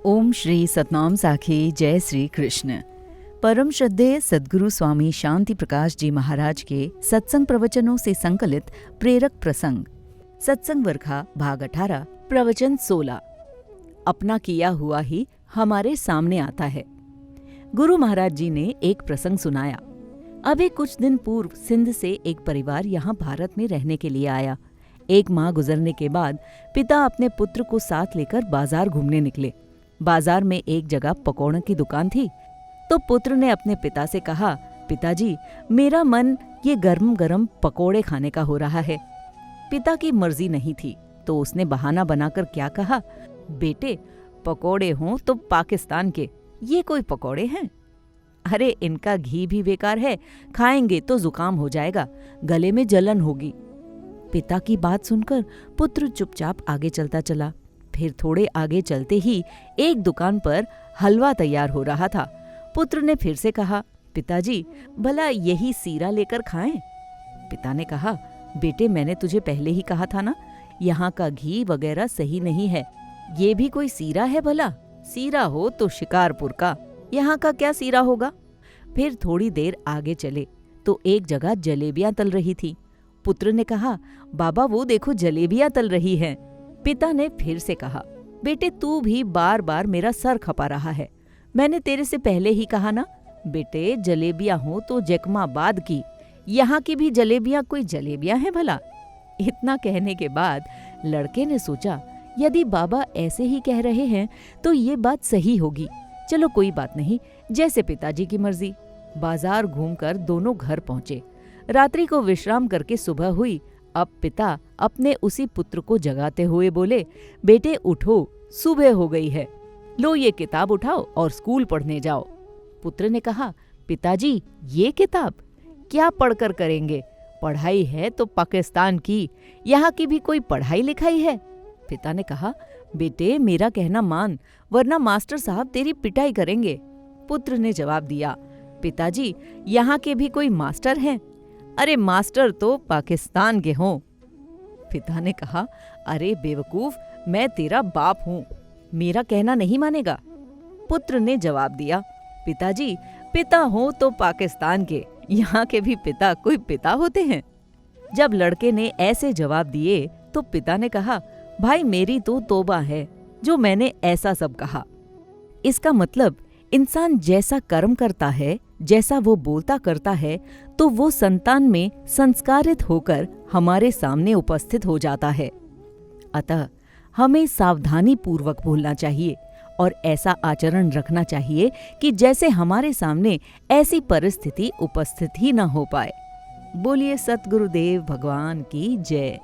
ओम श्री सतनाम साखी। जय श्री कृष्ण। परम श्रद्धेय सद्गुरु स्वामी शांति प्रकाश जी महाराज के सत्संग प्रवचनों से संकलित प्रेरक प्रसंग। सत्संग वर्खा भाग 18 प्रवचन 16। अपना किया हुआ ही हमारे सामने आता है। गुरु महाराज जी ने एक प्रसंग सुनाया। अभी कुछ दिन पूर्व सिंध से एक परिवार यहाँ भारत में रहने के लिए आया। एक माह गुजरने के बाद पिता अपने पुत्र को साथ लेकर बाजार घूमने निकले। बाजार में एक जगह पकौड़ों की दुकान थी, तो पुत्र ने अपने पिता से कहा, पिताजी, मेरा मन ये गरम गरम पकौड़े खाने का हो रहा है। पिता की मर्जी नहीं थी, तो उसने बहाना बनाकर क्या कहा, बेटे, पकौड़े हों तो पाकिस्तान के, ये कोई पकौड़े हैं? अरे इनका घी भी बेकार है, खाएंगे तो जुकाम हो जाएगा, गले में जलन होगी। पिता की बात सुनकर पुत्र चुपचाप आगे चलता चला। फिर थोड़े आगे चलते ही एक दुकान पर हलवा तैयार हो रहा था। पुत्र ने फिर से कहा, पिताजी, भला यही सीरा लेकर खाएं? पिता ने कहा, बेटे, मैंने तुझे पहले ही कहा था ना, यहाँ का घी वगैरह सही नहीं है। ये भी कोई सीरा है भला? सीरा हो तो शिकारपुर का, यहाँ का क्या सीरा होगा? फिर थोड़ी देर आगे चले तो एक जगह जलेबियां तल रही थी। पुत्र ने कहा, बाबा, वो देखो जलेबियां तल रही हैं। पिता ने फिर से कहा, बेटे, तू भी बार बार मेरा सर खपा रहा है। मैंने तेरे से पहले ही कहा ना, बेटे, जलेबियां हो तो जैकमाबाद की, यहाँ की भी जलेबियां कोई जलेबियां हैं भला? इतना कहने के बाद लड़के ने सोचा, यदि बाबा ऐसे ही कह रहे हैं तो ये बात सही होगी। चलो कोई बात नहीं, जैसे पिताजी की मर्जी। बाजार घूमकर दोनों घर पहुंचे। रात्रि को विश्राम करके सुबह हुई। अब पिता अपने उसी पुत्र को जगाते हुए बोले, बेटे उठो, सुबह हो गई है, लो ये किताब उठाओ और स्कूल पढ़ने जाओ। पुत्र ने कहा, पिताजी, ये किताब क्या पढ़कर करेंगे? पढ़ाई है तो पाकिस्तान की, यहाँ की भी कोई पढ़ाई लिखाई है? पिता ने कहा, बेटे, मेरा कहना मान, वरना मास्टर साहब तेरी पिटाई करेंगे। पुत्र ने जवाब दिया, पिताजी, यहाँ के भी कोई मास्टर हैं? अरे मास्टर तो पाकिस्तान के हों। पिता ने कहा, अरे बेवकूफ, मैं तेरा बाप हूँ, मेरा कहना नहीं मानेगा? पुत्र ने जवाब दिया, पिताजी, पिता हो तो पाकिस्तान के, यहाँ के भी पिता कोई पिता होते हैं? जब लड़के ने ऐसे जवाब दिए तो पिता ने कहा, भाई, मेरी तो तौबा है जो मैंने ऐसा सब कहा। इसका मतलब इंसान जैसा कर्म करता है, जैसा वो बोलता करता है, तो वो संतान में संस्कारित होकर हमारे सामने उपस्थित हो जाता है। अतः हमें सावधानी पूर्वक बोलना चाहिए और ऐसा आचरण रखना चाहिए कि जैसे हमारे सामने ऐसी परिस्थिति उपस्थित ही न हो पाए। बोलिए सतगुरुदेव भगवान की जय।